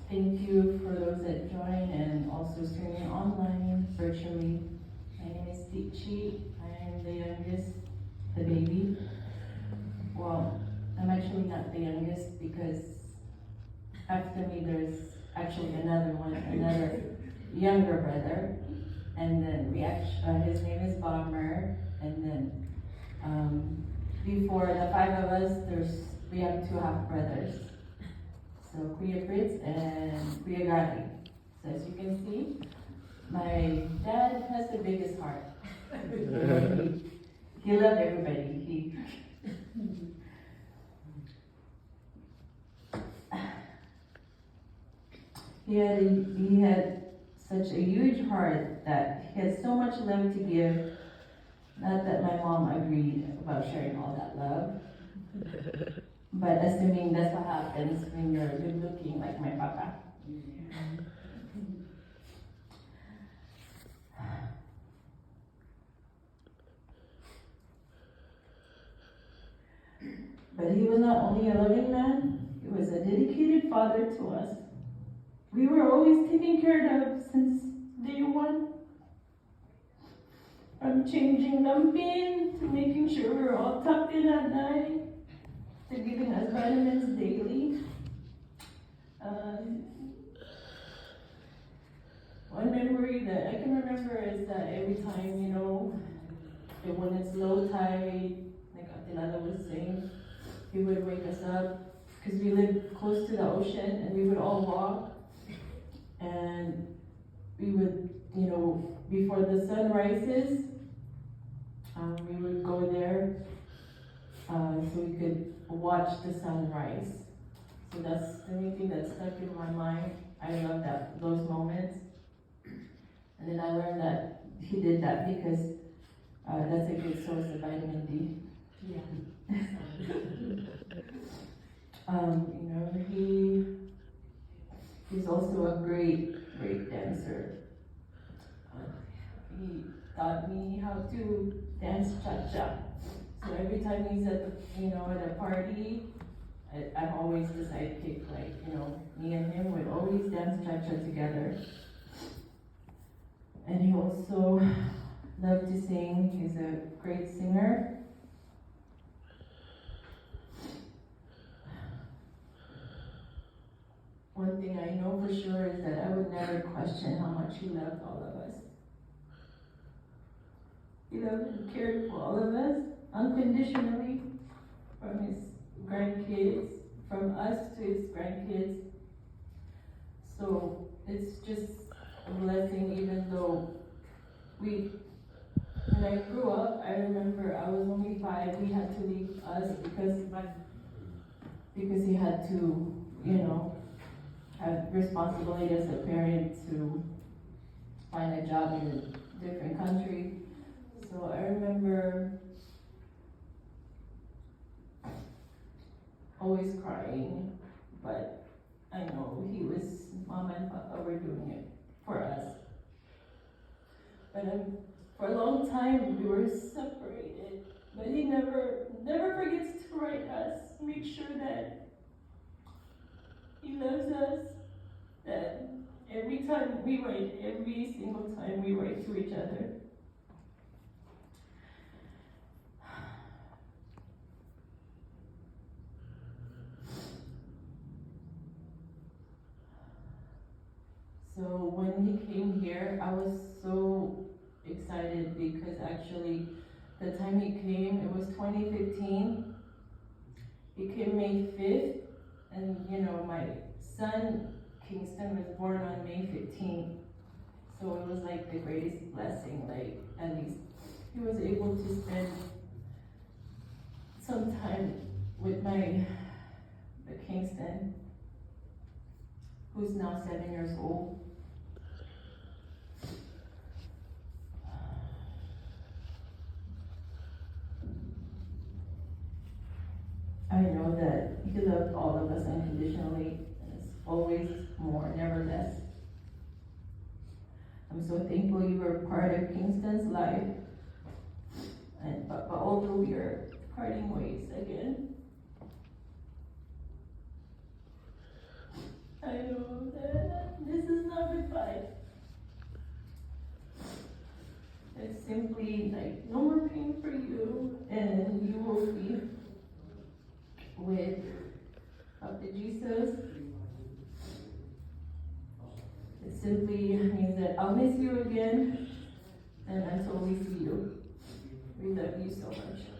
Thank you for those that join and also streaming online, virtually. My name is Tetchie. I am the youngest, the baby. Well, I'm actually not the youngest because after me there's actually another younger brother. And then his name is Bomber. And then before the five of us, we have two half brothers. So Kuya Fritz and Kuya Gadi. So as you can see, my dad has the biggest heart. he loved everybody. He had such a huge heart that he had so much love to give. Not that my mom agreed about sharing all that love. But assuming that's what happens when you're good looking like my papa. But he was not only a loving man, he was a dedicated father to us. We were always taken care of since day one. From changing lumping to making sure we were all tucked in at night, to giving us vitamins daily. One memory that I can remember is that every time, when it's low tide, like Atilada was saying, he would wake us up because we lived close to the ocean and we would all walk and we would, before the sun rises, we would go there so we could watch the sunrise. So that's the only thing that stuck in my mind. I love those moments. And then I learned that he did that because that's a good source of vitamin D. Yeah. He's also a great, great dancer. He taught me how to dance cha-cha. So every time he's at a party, I'm always the sidekick. Me and him would always dance cha-cha together. And he also loved to sing. He's a great singer. One thing I know for sure is that I would never question how much he loved all of us. He loved and cared for all of us unconditionally, from his grandkids, from us to his grandkids. So it's just a blessing, even though when I grew up, I remember I was only 5. He had to leave us because he had to, have responsibility as a parent to find a job in a different country. So I remember always crying, but I know Mom and Papa were doing it for us. But for a long time we were separated, but he never forgets to write us, make sure that he loves us, that every single time we write to each other. So when he came here, I was so excited because actually the time he came, it was 2015. He came May 5th, and my son, Kingston, was born on May 15th. So it was like the greatest blessing, at least he was able to spend some time with the Kingston, who's now 7 years old. I know that he loved all of us unconditionally, and it's always more, never less. I'm so thankful you were part of Kingston's life, but although we are parting ways again, I know that It's simply like no more pain for you, and you will be with up to Jesus. It simply means that I'll miss you again, and until we see you, we love you so much.